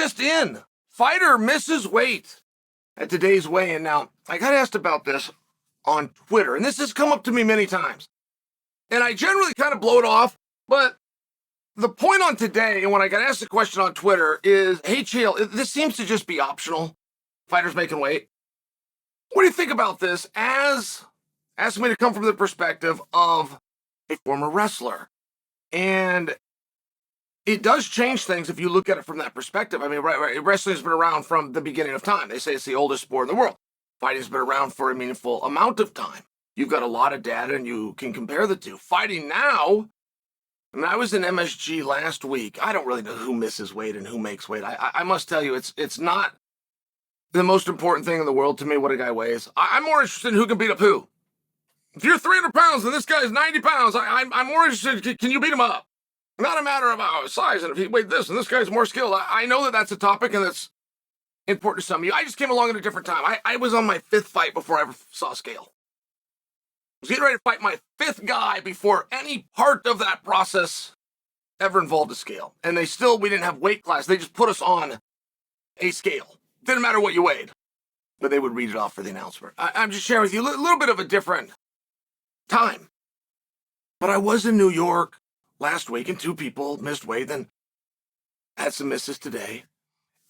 just in. Fighter misses weight at today's weigh-in. Now, I got asked about this on Twitter, and this has come up to me many times. And I generally kind of blow it off, but the point on today, and when I got asked the question on Twitter, is, hey, Chael, this seems to just be optional. Fighters making weight. What do you think about this as me to come from the perspective of a former wrestler? And it does change things if you look at it from that perspective. I mean, wrestling's been around from the beginning of time. They say it's the oldest sport in the world. Fighting's been around for a meaningful amount of time. You've got a lot of data, and you can compare the two. Fighting now, and I was in MSG last week. I don't really know who misses weight and who makes weight. I must tell you, it's not the most important thing in the world to me what a guy weighs. I'm more interested in who can beat up who. If you're 300 pounds and this guy's 90 pounds, I'm more interested, can you beat him up? Not a matter of size, and if he weighed this and this guy's more skilled. I know that that's a topic and that's important to some of you. I just came along at a different time. I was on my 5th fight before I ever saw a scale. I was getting ready to fight my 5th guy before any part of that process ever involved a scale. And we didn't have weight class. They just put us on a scale. Didn't matter what you weighed, but they would read it off for the announcer. I'm just sharing with you a little bit of a different time. But I was in New York last week, and 2 people missed weight, then had some misses today.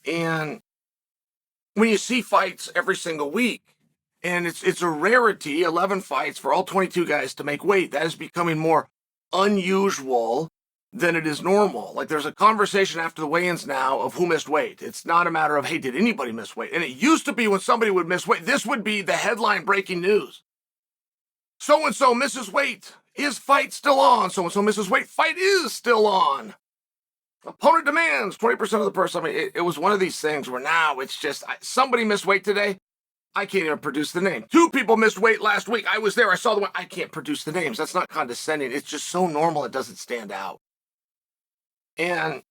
And when you see fights every single week, and it's a rarity, 11 fights for all 22 guys to make weight, that is becoming more unusual than it is normal. Like, there's a conversation after the weigh-ins now of who missed weight. It's not a matter of, hey, did anybody miss weight? And it used to be when somebody would miss weight, this would be the headline breaking news. So-and-so misses weight. Is fight still on? So-and-so misses weight. Fight is still on. Opponent demands 20% of the purse. I mean, it was one of these things where now it's just, somebody missed weight today. I can't even produce the name. 2 people missed weight last week. I was there. I saw the one. I can't produce the names. That's not condescending. It's just so normal it doesn't stand out. And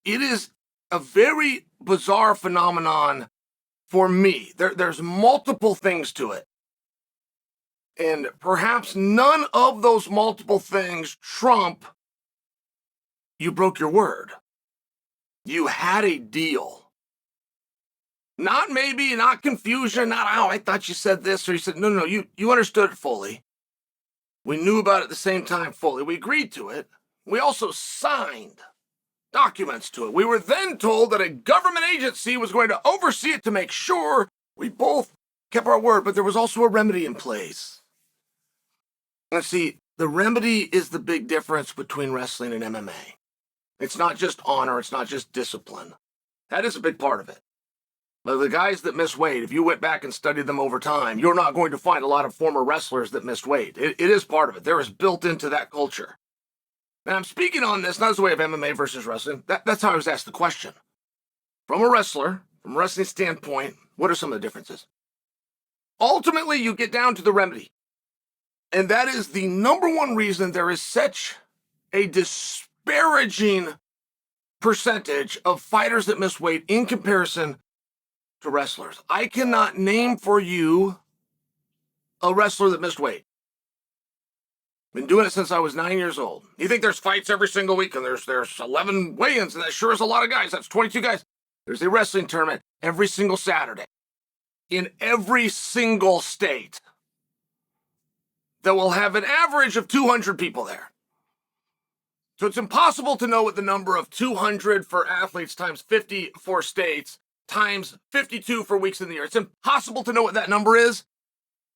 it is a very bizarre phenomenon for me. There's multiple things to it. And perhaps none of those multiple things trump you broke your word. You had a deal. Not maybe, not confusion, not, oh, I thought you said this, or you said, no, you understood it fully. We knew about it at the same time fully. We agreed to it. We also signed documents to it. We were then told that a government agency was going to oversee it to make sure we both kept our word, but there was also a remedy in place. Let's see, the remedy is the big difference between wrestling and MMA. It's not just honor, it's not just discipline. That is a big part of it. But the guys that miss weight, if you went back and studied them over time, you're not going to find a lot of former wrestlers that missed weight. It is part of it. There is built into that culture. And I'm speaking on this not as a way of MMA versus wrestling. That's how I was asked the question. From a wrestler, from a wrestling standpoint, what are some of the differences? Ultimately, you get down to the remedy. And that is the number one reason there is such a disparaging percentage of fighters that miss weight in comparison to wrestlers. I cannot name for you a wrestler that missed weight. Been doing it since I was 9 years old. You think there's fights every single week, and there's 11 weigh-ins, and that sure is a lot of guys. That's 22 guys. There's a wrestling tournament every single Saturday in every single state that will have an average of 200 people there. So it's impossible to know what the number of 200 for athletes times 50 for states times 52 for weeks in the year. It's impossible to know what that number is,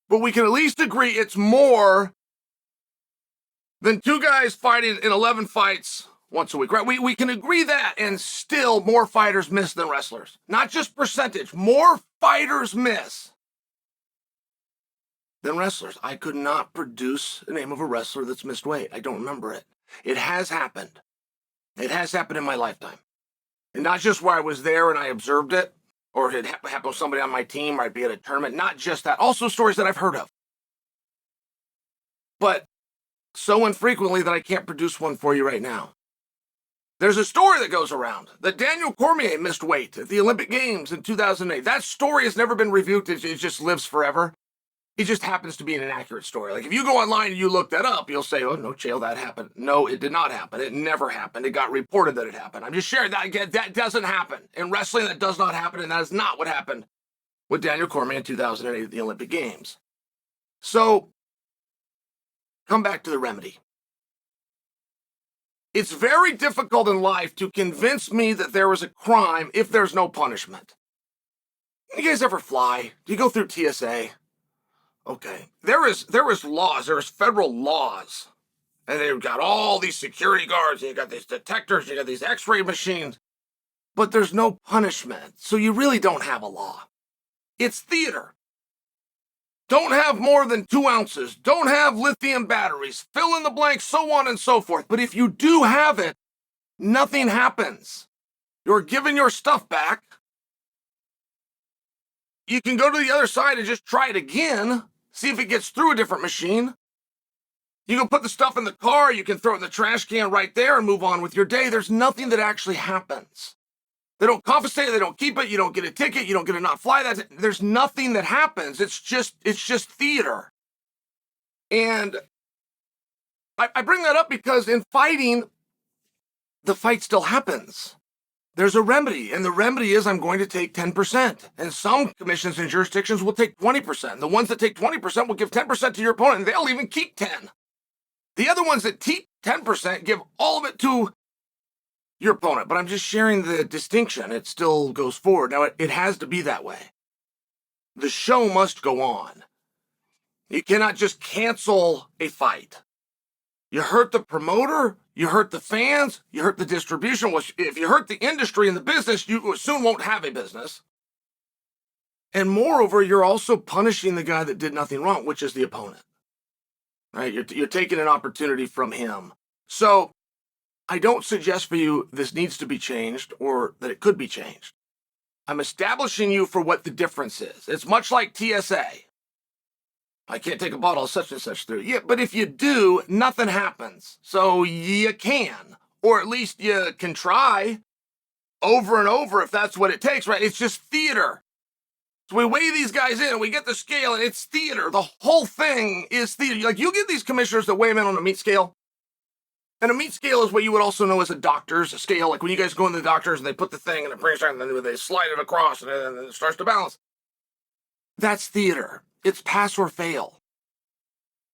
but we can at least agree it's more than 2 guys fighting in 11 fights once a week, right? We can agree that, and still more fighters miss than wrestlers. Not just percentage, more fighters miss than wrestlers. I could not produce the name of a wrestler that's missed weight. I don't remember it. It has happened. It has happened in my lifetime. And not just where I was there and I observed it, or it happened with somebody on my team, or I'd be at a tournament. Not just that. Also stories that I've heard of. But so infrequently that I can't produce one for you right now. There's a story that goes around that Daniel Cormier missed weight at the Olympic Games in 2008. That story has never been reviewed. It just lives forever. It just happens to be an inaccurate story. Like if you go online and you look that up, you'll say, oh, no, Chael, that happened. No, it did not happen. It never happened. It got reported that it happened. I'm just sharing that. Again, that doesn't happen. In wrestling, that does not happen, and that is not what happened with Daniel Cormier in 2008 at the Olympic Games. So, come back to the remedy. It's very difficult in life to convince me that there is a crime if there's no punishment. You guys ever fly? Do you go through TSA? Okay. There is laws. There is federal laws. And they've got all these security guards, and you got these detectors, you got these x-ray machines. But there's no punishment. So you really don't have a law. It's theater. Don't have more than 2 ounces. Don't have lithium batteries. Fill in the blanks, so on and so forth. But if you do have it, nothing happens. You're given your stuff back. You can go to the other side and just try it again. See if it gets through a different machine. You can put the stuff in the car. You can throw it in the trash can right there and move on with your day. There's nothing that actually happens. They don't confiscate it. They don't keep it. You don't get a ticket. You don't get a not fly. There's nothing that happens. It's just theater. And I bring that up because in fighting, the fight still happens. There's a remedy, and the remedy is I'm going to take 10%. And some commissions and jurisdictions will take 20%. The ones that take 20% will give 10% to your opponent, and they'll even keep 10. The other ones that keep 10% give all of it to your opponent. But I'm just sharing the distinction. It still goes forward. Now, it has to be that way. The show must go on. You cannot just cancel a fight. You hurt the promoter, you hurt the fans, you hurt the distribution. Well, if you hurt the industry and the business, you soon won't have a business. And moreover, you're also punishing the guy that did nothing wrong, which is the opponent. Right? You're taking an opportunity from him. So I don't suggest for you this needs to be changed or that it could be changed. I'm establishing you for what the difference is. It's much like TSA. I can't take a bottle of such and such through. Yeah, but if you do, nothing happens. So you can, or at least you can try over and over if that's what it takes, right? It's just theater. So we weigh these guys in, we get the scale, and it's theater. The whole thing is theater. Like you get these commissioners that weigh them in on a meat scale. And a meat scale is what you would also know as a doctor's scale. Like when you guys go into the doctors and they put the thing and it brings down, and then they slide it across and then it starts to balance. That's theater. It's pass or fail.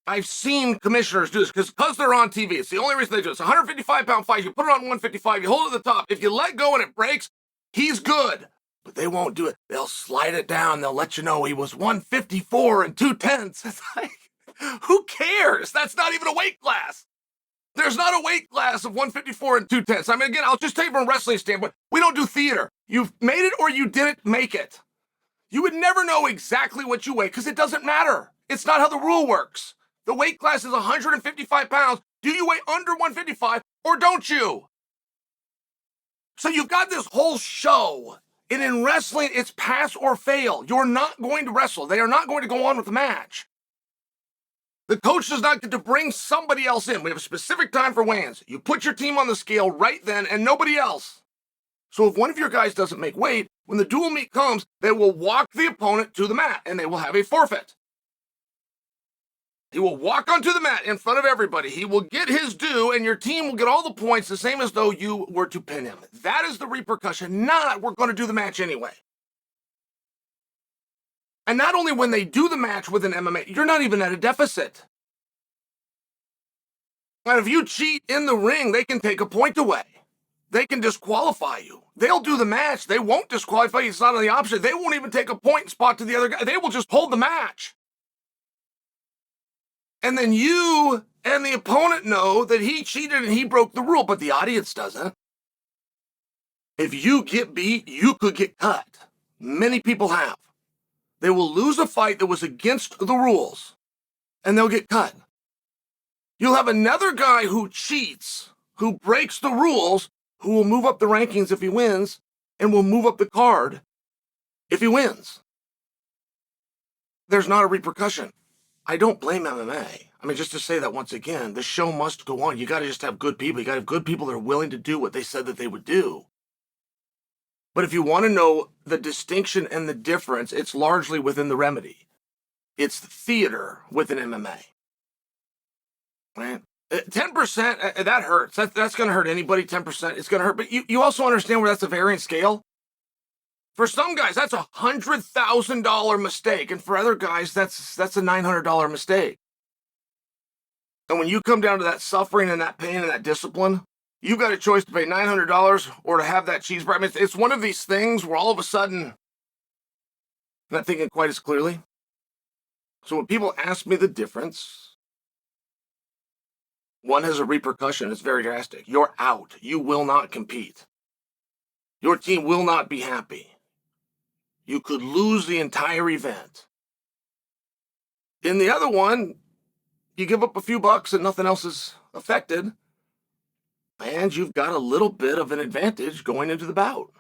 I've seen commissioners do this because they're on TV. It's the only reason they do it. It's a 155-pound fight. You put it on 155. You hold it at the top. If you let go and it breaks, he's good. But they won't do it. They'll slide it down. They'll let you know he was 154 and 2/10. It's like, who cares? That's not even a weight class. There's not a weight class of 154 and 2/10. I mean, again, I'll just take from a wrestling standpoint. We don't do theater. You've made it or you didn't make it. You would never know exactly what you weigh because it doesn't matter. It's not how the rule works. The weight class is 155 pounds. Do you weigh under 155 or don't you? So you've got this whole show. And in wrestling, it's pass or fail. You're not going to wrestle. They are not going to go on with the match. The coach does not get to bring somebody else in. We have a specific time for weigh-ins. You put your team on the scale right then and nobody else. So if one of your guys doesn't make weight, when the dual meet comes, they will walk the opponent to the mat and they will have a forfeit. He will walk onto the mat in front of everybody. He will get his due and your team will get all the points the same as though you were to pin him. That is the repercussion, not we're going to do the match anyway. And not only when they do the match with an MMA, you're not even at a deficit. And if you cheat in the ring, they can take a point away. They can disqualify you. They'll do the match. They won't disqualify you. It's not on the option. They won't even take a point spot to the other guy. They will just hold the match. And then you and the opponent know that he cheated and he broke the rule, but the audience doesn't. If you get beat, you could get cut. Many people have. They will lose a fight that was against the rules, and they'll get cut. You'll have another guy who cheats, who breaks the rules, who will move up the rankings if he wins, and will move up the card if he wins. There's not a repercussion. I don't blame MMA. I mean, just to say that once again, the show must go on. You got to just have good people. You got to have good people that are willing to do what they said that they would do. But if you want to know the distinction and the difference, it's largely within the remedy. It's the theater with an MMA. Right? 10%, that hurts. That's going to hurt anybody. 10%, it's going to hurt. But you also understand where that's a varying scale. For some guys, that's a $100,000 mistake. And for other guys, that's a $900 mistake. And when you come down to that suffering and that pain and that discipline, you've got a choice to pay $900 or to have that cheeseburger. I mean, it's one of these things where all of a sudden, I'm not thinking quite as clearly. So when people ask me the difference, one has a repercussion. It's very drastic. You're out. You will not compete. Your team will not be happy. You could lose the entire event. In the other one, you give up a few bucks and nothing else is affected, and you've got a little bit of an advantage going into the bout.